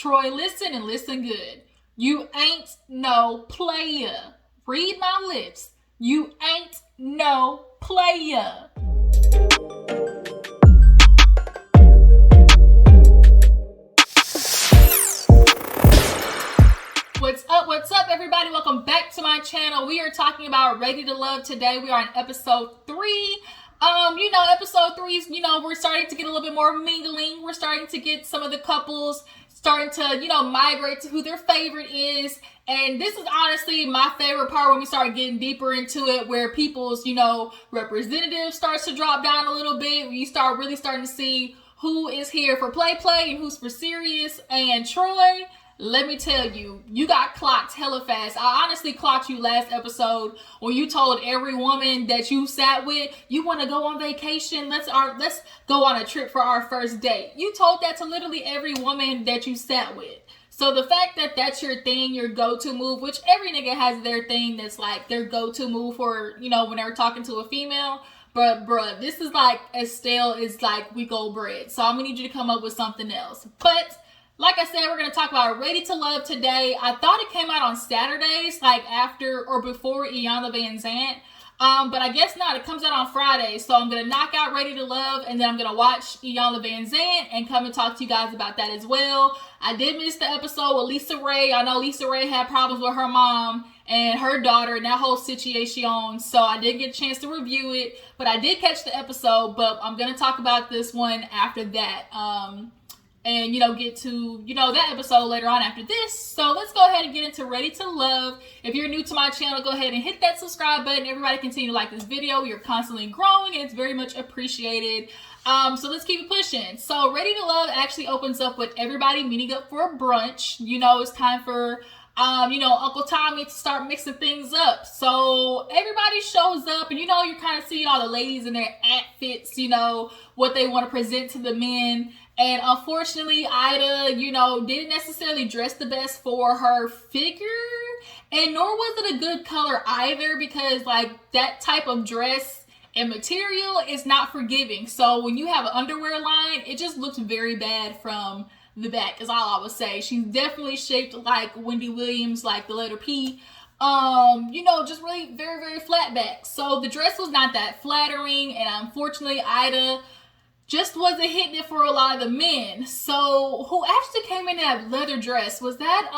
Troy, listen and listen good. You ain't no player. Read my lips. You ain't no player. What's up, everybody? Welcome back to my channel. We are talking about Ready to Love today. We are on episode 3. Episode 3 is, we're starting to get a little bit more mingling. We're starting to get some of the couples starting to, migrate to who their favorite is. And this is honestly my favorite part when we start getting deeper into it, where people's, representative starts to drop down a little bit. You start really starting to see who is here for play and who's for serious. And Troy, let me tell you, you got clocked hella fast. I honestly clocked you last episode when you told every woman that you sat with, you want to go on vacation. Let's go on a trip for our first date. You told that to literally every woman that you sat with. So the fact that that's your thing, your go-to move, which every nigga has their thing that's like their go-to move for, when they're talking to a female. But bruh, this is like as stale as like week old bread. So I'm gonna need you to come up with something else. But like I said, we're going to talk about Ready to Love today. I thought it came out on Saturdays, like after or before Iyanla Vanzant. But I guess not. It comes out on Fridays. So I'm going to knock out Ready to Love, and then I'm going to watch Iyanla Vanzant and come and talk to you guys about that as well. I did miss the episode with Lisa Ray. I know Lisa Ray had problems with her mom and her daughter and that whole situation. So I did get a chance to review it. But I did catch the episode. But I'm going to talk about this one after that. And, get to, that episode later on after this. So let's go ahead and get into Ready to Love. If you're new to my channel, go ahead and hit that subscribe button. Everybody continue to like this video. You're constantly growing and it's very much appreciated. So let's keep it pushing. So Ready to Love actually opens up with everybody meeting up for a brunch. It's time for Uncle Tommy to start mixing things up. So everybody shows up and, you're kind of seeing all the ladies in their outfits, what they want to present to the men. And unfortunately, Aida, didn't necessarily dress the best for her figure. And nor was it a good color either, because like that type of dress and material is not forgiving. So when you have an underwear line, it just looks very bad from the back is all I would say. She's definitely shaped like Wendy Williams, like the letter P. Just really very, very flat back. So the dress was not that flattering, and unfortunately Aida just wasn't hitting it for a lot of the men. So who actually came in that leather dress? Was that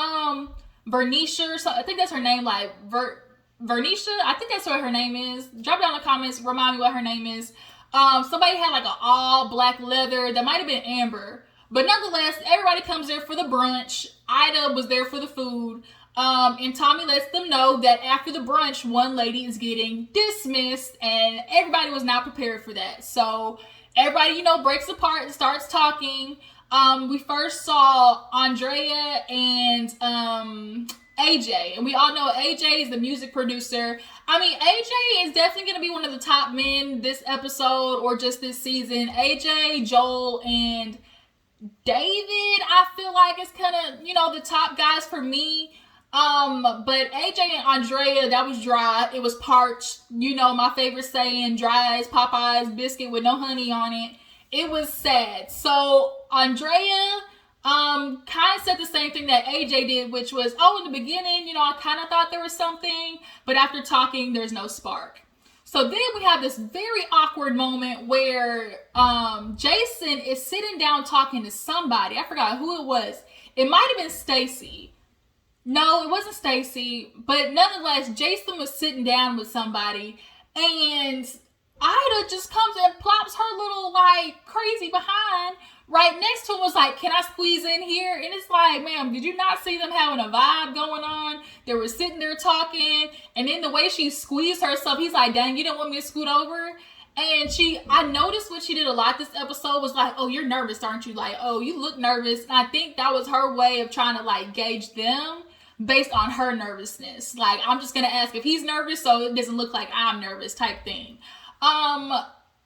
Vernisha or something? I think that's her name, like Vernisha. I think that's what her name is. Drop down in the comments, remind me what her name is. Somebody had like an all black leather. That might have been Amber. But nonetheless, everybody comes there for the brunch. Aida was there for the food. And Tommy lets them know that after the brunch, one lady is getting dismissed, and everybody was not prepared for that. So everybody, breaks apart and starts talking. We first saw Andrea and AJ, and we all know AJ is the music producer. I mean, AJ is definitely going to be one of the top men this episode or just this season. AJ, Joel, and David, I feel like is kind of, the top guys for me. But AJ and Andrea, that was dry. It was parched. My favorite saying, dry as Popeye's biscuit with no honey on it. It was sad. So Andrea, kind of said the same thing that AJ did, which was, in the beginning, I kind of thought there was something, but after talking, there's no spark. So then we have this very awkward moment where Jason is sitting down talking to somebody. I forgot who it was. It might have been Stacy. No, it wasn't Stacy. But nonetheless, Jason was sitting down with somebody. And Aida just comes and plops her little, like, crazy behind right next to him, was like, can I squeeze in here? And it's like, ma'am, did you not see them having a vibe going on? They were sitting there talking, and then the way she squeezed herself, he's like, dang, you didn't want me to scoot over? And I noticed what she did a lot this episode was like, oh, you're nervous, aren't you? Like, oh, you look nervous. And I think that was her way of trying to like gauge them based on her nervousness. Like, I'm just going to ask if he's nervous so it doesn't look like I'm nervous type thing.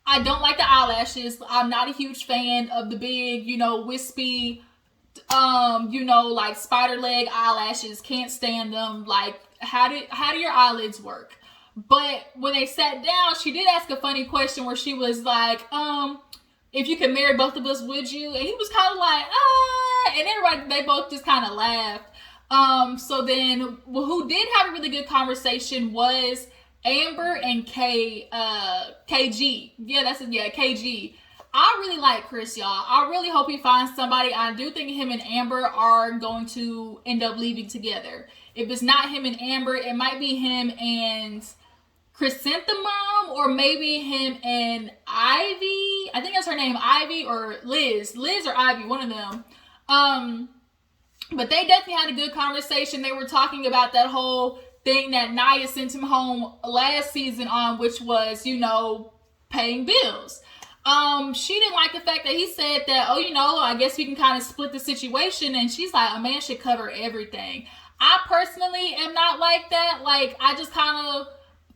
I don't like the eyelashes. I'm not a huge fan of the big, wispy, like spider leg eyelashes. Can't stand them. Like, how do your eyelids work? But when they sat down, she did ask a funny question where she was like, if you could marry both of us, would you? And he was kind of like, And everybody, they both just kind of laughed. So then, who did have a really good conversation was Amber and KG. Yeah, that's it. Yeah, KG. I really like Chris, y'all. I really hope he finds somebody. I do think him and Amber are going to end up leaving together. If it's not him and Amber, it might be him and Chrysanthemum, or maybe him and Ivy. I think that's her name, Ivy, or Liz or Ivy, one of them. But they definitely had a good conversation. They were talking about that whole thing that Nia sent him home last season on, which was, paying bills. She didn't like the fact that he said that, I guess we can kind of split the situation. And she's like, a man should cover everything. I personally am not like that. Like, I just kind of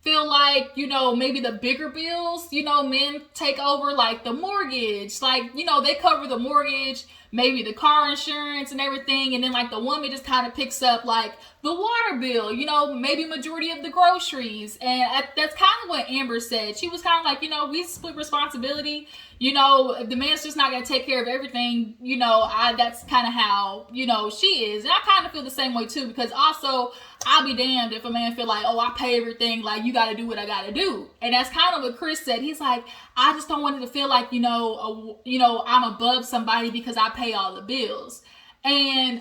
feel like, maybe the bigger bills, men take over, like the mortgage, like, they cover the mortgage, maybe the car insurance and everything. And then like the woman just kind of picks up like the water bill, maybe majority of the groceries. And that's kind of what Amber said. She was kind of like, we split responsibility. If the man's just not going to take care of everything, that's kind of how, she is. And I kind of feel the same way too, because also I'll be damned if a man feel like, I pay everything. Like, you got to do what I got to do. And that's kind of what Chris said. He's like, I just don't want it to feel like, I'm above somebody because I pay all the bills. And,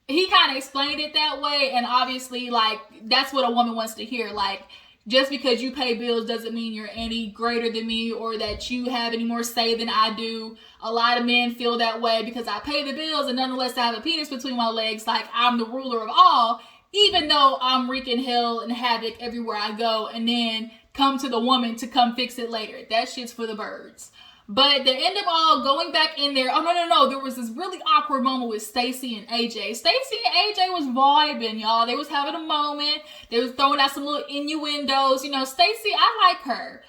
he kind of explained it that way. And obviously, like, that's what a woman wants to hear. Like, just because you pay bills doesn't mean you're any greater than me or that you have any more say than I do. A lot of men feel that way because I pay the bills and nonetheless I have a penis between my legs. Like, I'm the ruler of all, even though I'm wreaking hell and havoc everywhere I go, and then come to the woman to come fix it later. That shit's for the birds. But they end up all going back in there. Oh, no. There was this really awkward moment with Stacey and AJ. Stacey and AJ was vibing, y'all. They was having a moment. They was throwing out some little innuendos. Stacey, I like her.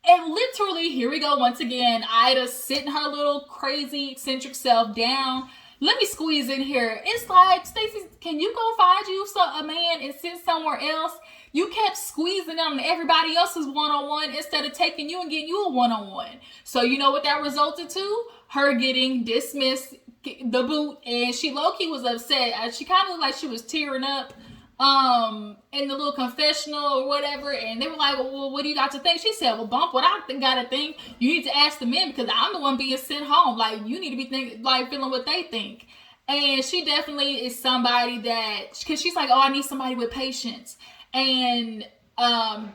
And literally, here we go once again. Ida sitting her little crazy, eccentric self down. Let me squeeze in here. It's like, Stacey, can you go find you a man and sit somewhere else? You kept squeezing on everybody else's one-on-one instead of taking you and getting you a one-on-one. So you know what that resulted to? Her getting dismissed, the boot, and she low-key was upset. She kind of looked like she was tearing up in the little confessional or whatever, and they were like, well, what do you got to think? She said, well, bump what I gotta think. You need to ask the men because I'm the one being sent home. Like, you need to be feeling what they think. And she definitely is somebody that, because she's like, I need somebody with patience. And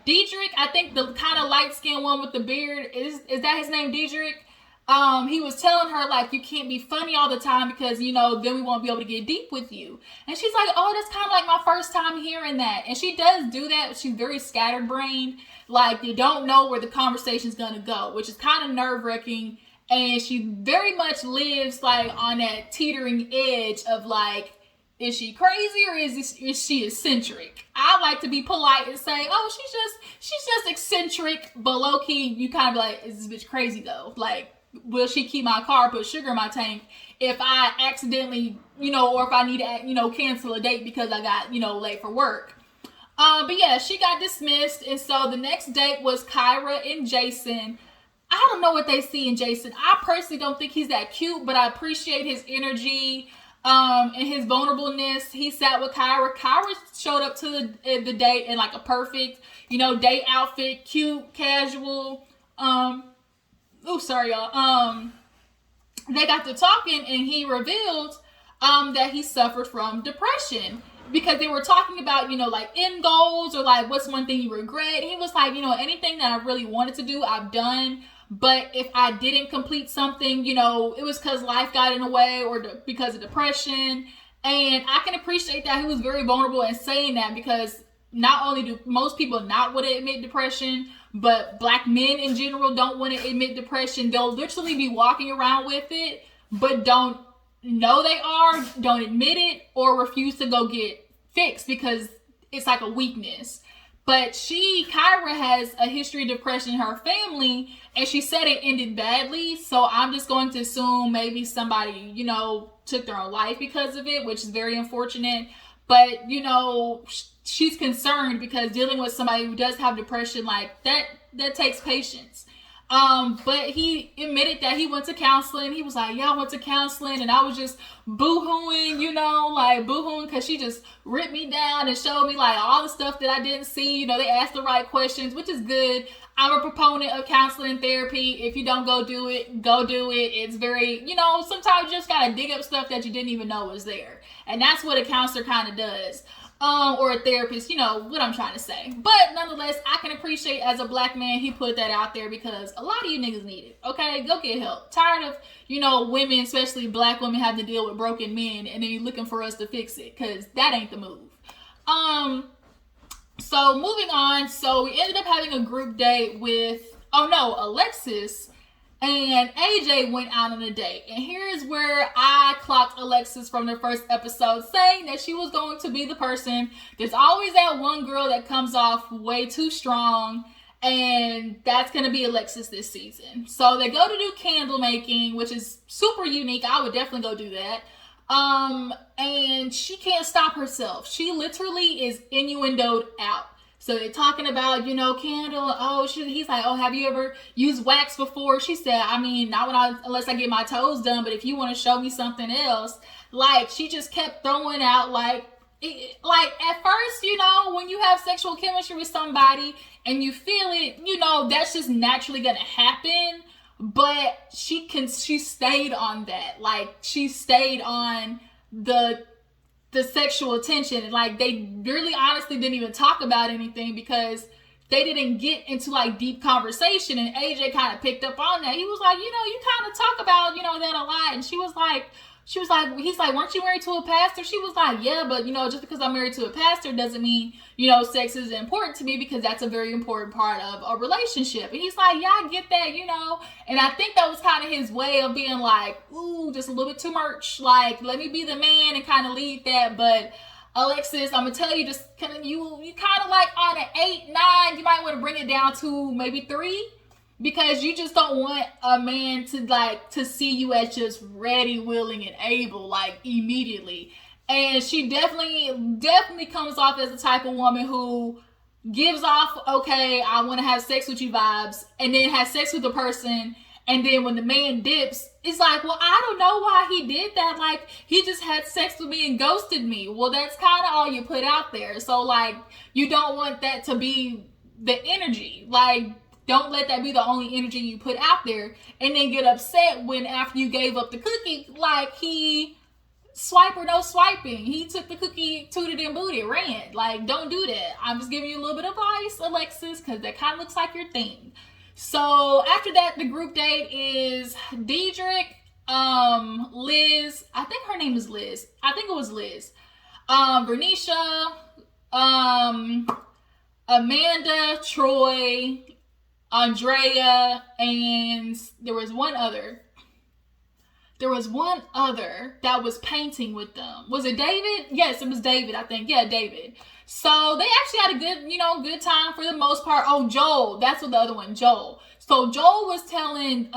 Diedrich, I think the kind of light-skinned one with the beard, is that his name, Diedrich? He was telling her, like, you can't be funny all the time because, then we won't be able to get deep with you. And she's like, that's kind of like my first time hearing that. And she does do that. She's very scatterbrained. Like, you don't know where the conversation's going to go, which is kind of nerve-wracking. And she very much lives, like, on that teetering edge of, like, is she crazy or is she eccentric? I like to be polite and say, she's just eccentric, but low key, you kind of be like, is this bitch crazy though? Like, will she keep my car, put sugar in my tank if I accidentally, or if I need to, cancel a date because I got, late for work? But yeah, she got dismissed. And so the next date was Kyra and Jason. I don't know what they see in Jason. I personally don't think he's that cute, but I appreciate his energy. And his vulnerableness. He sat with Kyra. Kyra showed up to the date in like a perfect, date outfit, cute, casual. Sorry, y'all. They got to talking and he revealed that he suffered from depression because they were talking about, like end goals or like what's one thing you regret. He was like, anything that I really wanted to do, I've done. But if I didn't complete something, it was because life got in the way or because of depression. And I can appreciate that he was very vulnerable in saying that because not only do most people not want to admit depression, but Black men in general don't want to admit depression. They'll literally be walking around with it, but don't know they are, don't admit it, or refuse to go get fixed because it's like a weakness. But Kyra has a history of depression in her family, and she said it ended badly. So I'm just going to assume maybe somebody, took their own life because of it, which is very unfortunate. But, she's concerned because dealing with somebody who does have depression, like that takes patience. But he admitted that he went to counseling. He was like, yeah, I went to counseling, and I was just boo-hooing, you know, like boo-hooing because she just ripped me down and showed me like all the stuff that I didn't see. You know, they asked the right questions, which is good. I'm a proponent of counseling and therapy. If you don't go do it, go do it. It's very, you know, sometimes you just gotta dig up stuff that you didn't even know was there. And that's what a counselor kind of does. Or a therapist, you know what I'm trying to say. But nonetheless, I can appreciate as a black man, he put that out there because a lot of you niggas need it. Okay, go get help. Tired of, you know, women, especially black women, having to deal with broken men and then you're looking for us to fix it, because that ain't the move. So moving on, so we ended up having a group date with, Alexis and AJ went out on a date. And here's where I clocked Alexis from the first episode, saying that she was going to be the person. There's always that one girl that comes off way too strong, and that's going to be Alexis this season. So they go to do candle making, which is super unique. I would definitely go do that. And she can't stop herself. She literally is innuendoed out. So they're talking about, you know, candle. He's like, have you ever used wax before? She said, I mean, not unless I get my toes done, but if you want to show me something else. Like, she just kept throwing out, like at first, you know, when you have sexual chemistry with somebody and you feel it, you know, that's just naturally gonna happen. But she stayed on that. Like, she stayed on the sexual attention, and like they really honestly didn't even talk about anything because they didn't get into like deep conversation. And AJ kind of picked up on that. He was like, you know, you kind of talk about, you know, that a lot. And he's like, weren't you married to a pastor? She was like, yeah, but you know, just because I'm married to a pastor doesn't mean, you know, sex is important to me, because that's a very important part of a relationship. And he's like, yeah, I get that, you know. And I think that was kind of his way of being like, ooh, just a little bit too much. Like, let me be the man and kind of lead that. But Alexis, I'm gonna tell you, just kind of you kind of like on an 8, 9, you might want to bring it down to maybe 3. Because you just don't want a man to see you as just ready, willing, and able, like, immediately. And she definitely comes off as the type of woman who gives off, okay, I want to have sex with you vibes, and then has sex with the person, and then when the man dips, it's like, well, I don't know why he did that. Like, he just had sex with me and ghosted me. Well, that's kind of all you put out there. So, like, you don't want that to be the energy. Like, don't let that be the only energy you put out there, and then get upset when after you gave up the cookie, like he swipe or no swiping. He took the cookie, tooted and booted, ran. Like, don't do that. I'm just giving you a little bit of advice, Alexis, because that kind of looks like your thing. So after that, the group date is Diedrich, Liz. I think her name is Liz. I think it was Liz. Bernicia, Amanda, Troy, Andrea, and there was one other that was painting with them. Was it David? Yes, it was David, I think. Yeah, David. So they actually had a good time for the most part. Oh, Joel. That's what the other one, Joel. So Joel was telling,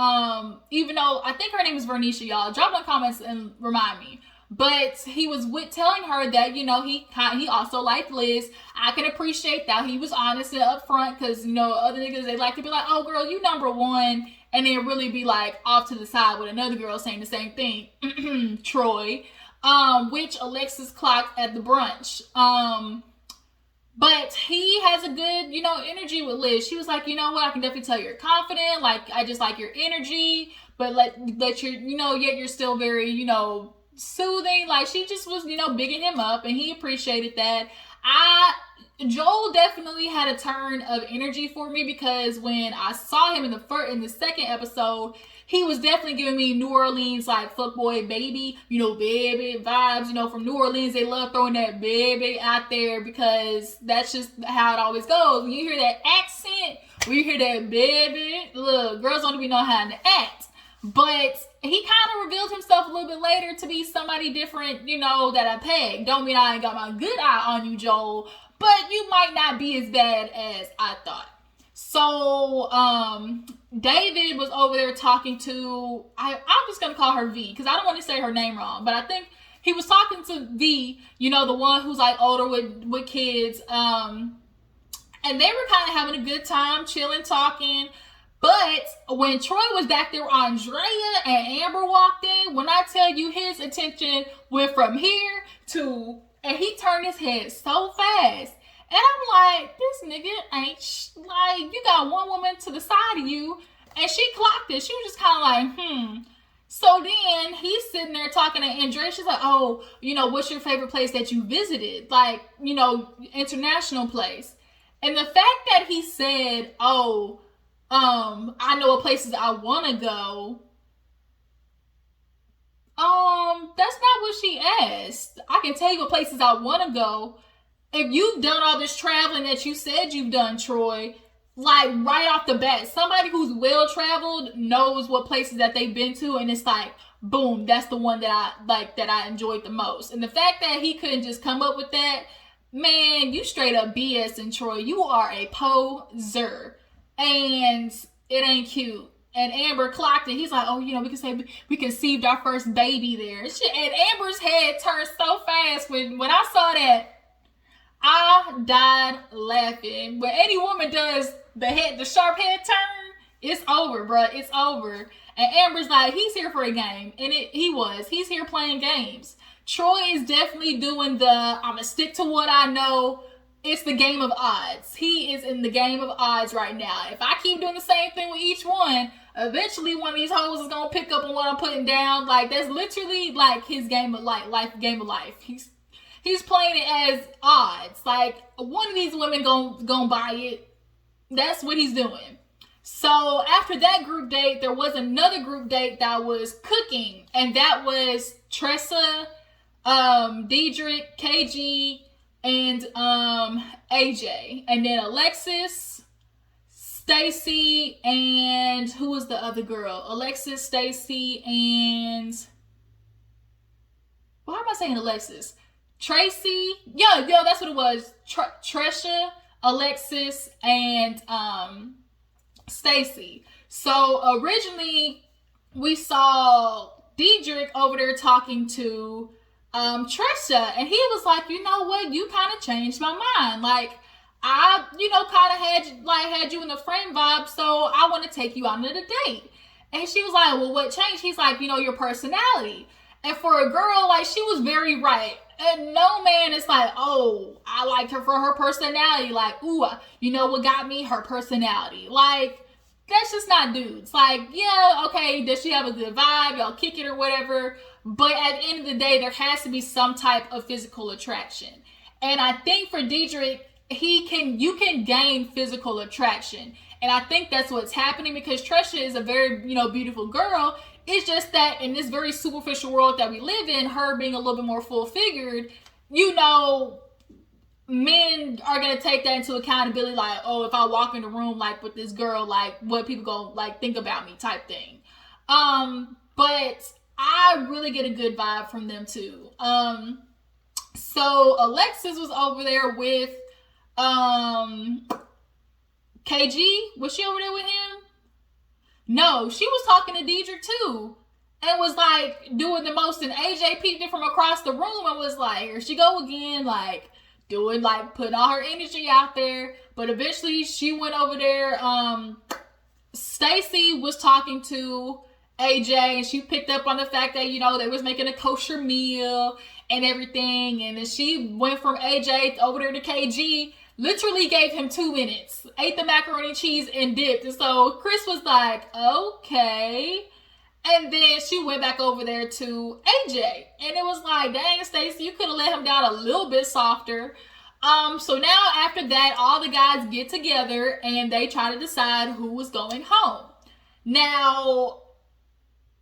even though I think her name is Vernisha, y'all. Drop in the comments and remind me. But he was telling her that, you know, he also liked Liz. I can appreciate that. He was honest and upfront, because, you know, other niggas, they like to be like, oh, girl, you number one. And then really be like off to the side with another girl saying the same thing. Troy. Which Alexis clocked at the brunch. But he has a good, you know, energy with Liz. She was like, you know what, I can definitely tell you're confident. Like, I just like your energy. But let you're, you know, yet you're still very, you know, soothing. Like, she just was, you know, bigging him up, and he appreciated that. Joel definitely had a turn of energy for me, because when I saw him in the second episode, he was definitely giving me New Orleans, like, fuckboy baby, you know, baby vibes. You know, from New Orleans, they love throwing that baby out there, because that's just how it always goes. When you hear that accent, when you hear that baby, look, girls don't even know how to act. But he kind of revealed himself a little bit later to be somebody different, you know, that I pegged. Don't mean I ain't got my good eye on you, Joel, but you might not be as bad as I thought. So, David was over there talking to, I'm just going to call her V, because I don't want to say her name wrong, but I think he was talking to V, you know, the one who's like older with kids, and they were kind of having a good time, chilling, talking. But when Troy was back there, Andrea and Amber walked in. When I tell you, his attention went from here to, and he turned his head so fast. And I'm like, this nigga ain't, like, you got one woman to the side of you, and she clocked it. She was just kind of like, So then he's sitting there talking to Andrea. She's like, oh, you know, what's your favorite place that you visited? Like, you know, international place. And the fact that he said, oh, I know what places I want to go. That's not what she asked. I can tell you what places I want to go. If you've done all this traveling that you said you've done, Troy, like right off the bat, somebody who's well traveled knows what places that they've been to, and it's like, boom, that's the one that I enjoyed the most. And the fact that he couldn't just come up with that, man, you straight up BS, and Troy, you are a poser. And it ain't cute. And Amber clocked it. He's like, oh, you know, we can say we conceived our first baby there. And Amber's head turned so fast when I saw that. I died laughing. When any woman does the sharp head turn, it's over, bro. It's over. And Amber's like, he's here for a game. And he's here playing games. Troy is definitely doing I'm gonna stick to what I know. It's the game of odds. He is in the game of odds right now. If I keep doing the same thing with each one, eventually one of these hoes is gonna pick up on what I'm putting down. Like, that's literally like his game of game of life. He's playing it as odds. Like, one of these women gonna buy it. That's what he's doing. So after that group date, there was another group date that was cooking, and that was Tressa, Diedrich, KG, and AJ, and then Alexis, Stacy, and who was the other girl? Alexis, Stacy, and why am I saying Alexis? Tracy, yeah, that's what it was. Tressa, Alexis, and Stacy. So originally we saw Diedrich over there talking to Tressa, and he was like, you know what, you kind of changed my mind. Like, I, you know, kind of had you in the frame vibe, so I want to take you out on a date. And she was like, well, what changed? He's like, you know, your personality. And for a girl, like, she was very right. And no man is like, oh, I liked her for her personality. Like, ooh, you know what got me? Her personality. Like, that's just not dudes. Like, yeah, okay, does she have a good vibe? Y'all kick it or whatever. But at the end of the day, there has to be some type of physical attraction. And I think for Diedrich, you can gain physical attraction. And I think that's what's happening, because Tressa is a very, you know, beautiful girl. It's just that in this very superficial world that we live in, her being a little bit more full-figured, you know, men are going to take that into accountability. Like, oh, if I walk in the room, like, with this girl, like, what people going to, like, think about me type thing. But I really get a good vibe from them, too. So Alexis was over there with KG. Was she over there with him? No, she was talking to Diedrich too, and was like doing the most. And AJ peeped it from across the room and was like, here she go again, like doing, like, putting all her energy out there. But eventually she went over there. Stacy was talking to AJ, and she picked up on the fact that, you know, they was making a kosher meal and everything. And then she went from AJ over there to KG. Literally gave him 2 minutes, ate the macaroni, cheese, and dipped. And so Chris was like, okay. And then she went back over there to AJ. And it was like, dang, Stacey, you could have let him down a little bit softer. So now after that, all the guys get together and they try to decide who was going home. Now,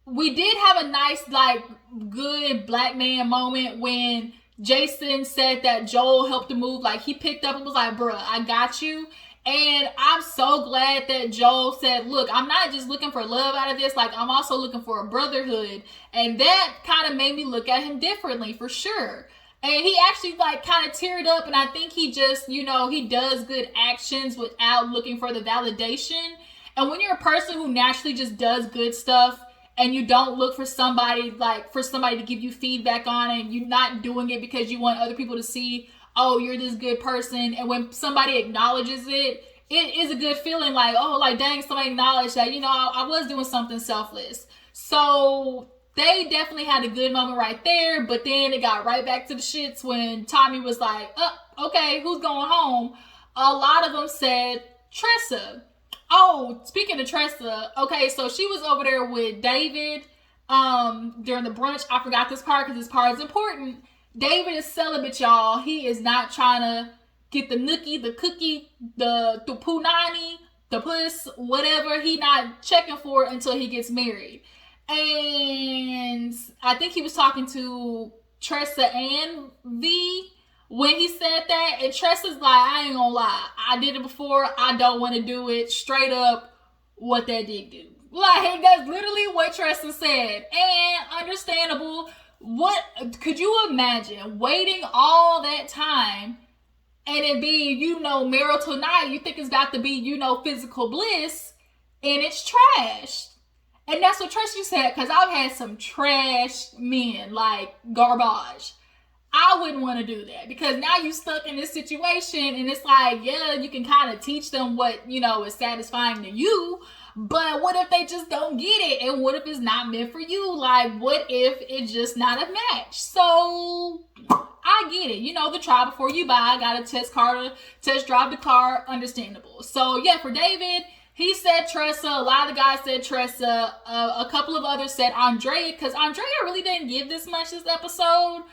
we did have a nice, like, good black man moment when Jason said that Joel helped him move. Like, he picked up and was like, bruh, I got you. And I'm so glad that Joel said, look, I'm not just looking for love out of this. Like, I'm also looking for a brotherhood. And that kind of made me look at him differently, for sure. And he actually, like, kind of teared up. And I think he just, you know, he does good actions without looking for the validation. And when you're a person who naturally just does good stuff, and you don't look for somebody, like, for somebody to give you feedback on it, and you're not doing it because you want other people to see, oh, you're this good person. And when somebody acknowledges it, it is a good feeling like, oh, like dang, somebody acknowledged that, you know, I was doing something selfless. So they definitely had a good moment right there, but then it got right back to the shits when Tommy was like, oh, okay, who's going home? A lot of them said Tressa. Oh, speaking of Tressa, okay, so she was over there with David during the brunch. I forgot this part because this part is important. David is celibate, y'all. He is not trying to get the nookie, the cookie, the punani, the puss, whatever. He not checking for it until he gets married. And I think he was talking to Tressa and V when he said that. And Tressa's like, I ain't gonna lie, I did it before, I don't want to do it. Straight up what that dick do. Like, that's literally what Tressa said. And understandable. What could you imagine waiting all that time and it being, you know, marital night? You think it's about to be, you know, physical bliss, and it's trash. And that's what Tressa said, because I've had some trash men, like garbage. I wouldn't want to do that, because now you stuck in this situation, and it's like, yeah, you can kind of teach them what, you know, is satisfying to you, but what if they just don't get it? And what if it's not meant for you? Like, what if it's just not a match? So I get it. You know, the try before you buy. Got to test drive the car. Understandable. So yeah, for David, he said Tressa. A lot of the guys said Tressa. A couple of others said Andrea, because Andrea really didn't give this much this episode.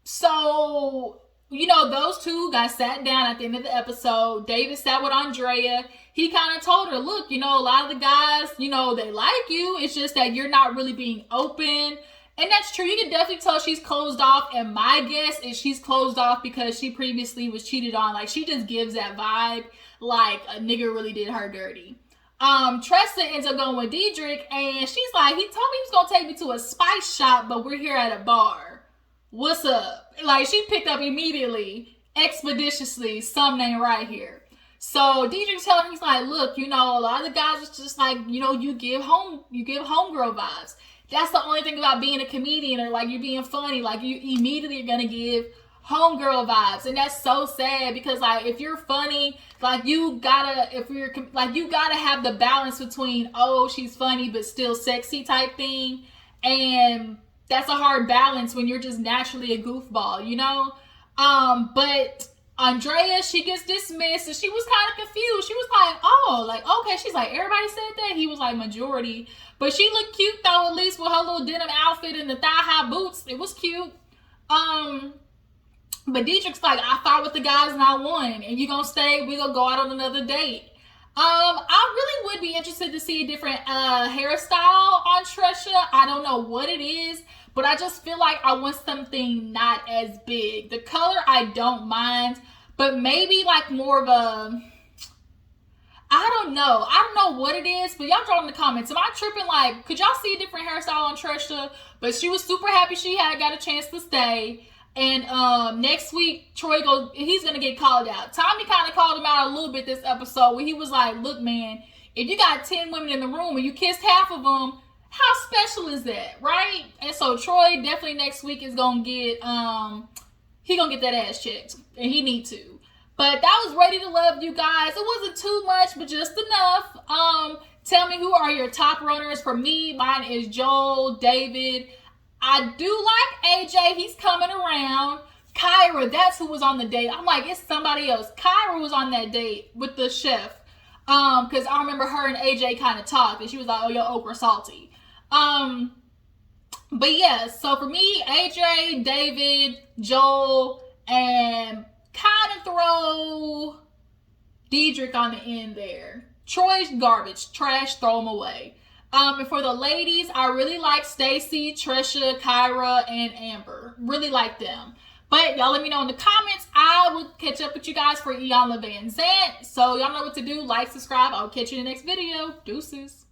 So, you know, those two guys sat down at the end of the episode. David sat with Andrea. He kind of told her, look, you know, a lot of the guys, you know, they like you. It's just that you're not really being open. And that's true. You can definitely tell she's closed off. And my guess is she's closed off because she previously was cheated on. Like, she just gives that vibe like a nigga really did her dirty. Tressa ends up going with Diedrich, and she's like, he told me he was going to take me to a spice shop, but we're here at a bar. What's up? Like, she picked up immediately, expeditiously, something ain't right here. So Diedrich's telling him, he's like, look, you know, a lot of the guys are just like, you know, you give homegirl vibes. That's the only thing about being a comedian, or like you being funny. Like, you immediately are gonna give homegirl vibes, and that's so sad, because like, if you're funny, like you gotta have the balance between, oh, she's funny but still sexy type thing, and that's a hard balance when you're just naturally a goofball, you know. But Andrea, she gets dismissed, and she was kind of confused. She was like, oh, like, okay. She's like, everybody said that? He was like, majority. But she looked cute, though, at least with her little denim outfit and the thigh-high boots. It was cute. But Diedrich's like, I fought with the guys and I won. And you gonna stay? We gonna go out on another date. I really would be interested to see a different hairstyle on Tressa. I don't know what it is, but I just feel like I want something not as big. The color I don't mind, but maybe like more of a, I don't know what it is, but y'all draw in the comments. Am I tripping? Like, could y'all see a different hairstyle on Tressa? But she was super happy she got a chance to stay. And next week, he's going to get called out. Tommy kind of called him out a little bit this episode, where he was like, look, man, if you got 10 women in the room and you kissed half of them, how special is that, right? And so Troy definitely next week is going to get, he going to get that ass checked, and he need to. But that was Ready to Love, you guys. It wasn't too much, but just enough. Tell me, who are your top runners? For me, mine is Joel, David. I do like AJ. He's coming around. Kyra, that's who was on the date. I'm like, it's somebody else. Kyra was on that date with the chef. Because I remember her and AJ kind of talked, and she was like, oh, your okra salty. But yeah, so for me, AJ, David, Joel, and kind of throw Diedrich on the end there. Troy's garbage, trash, throw him away. And for the ladies, I really like Stacy, Tressa, Kyra, and Amber. Really like them. But y'all let me know in the comments. I will catch up with you guys for Iyanla Vanzant. So y'all know what to do. Like, subscribe. I'll catch you in the next video. Deuces.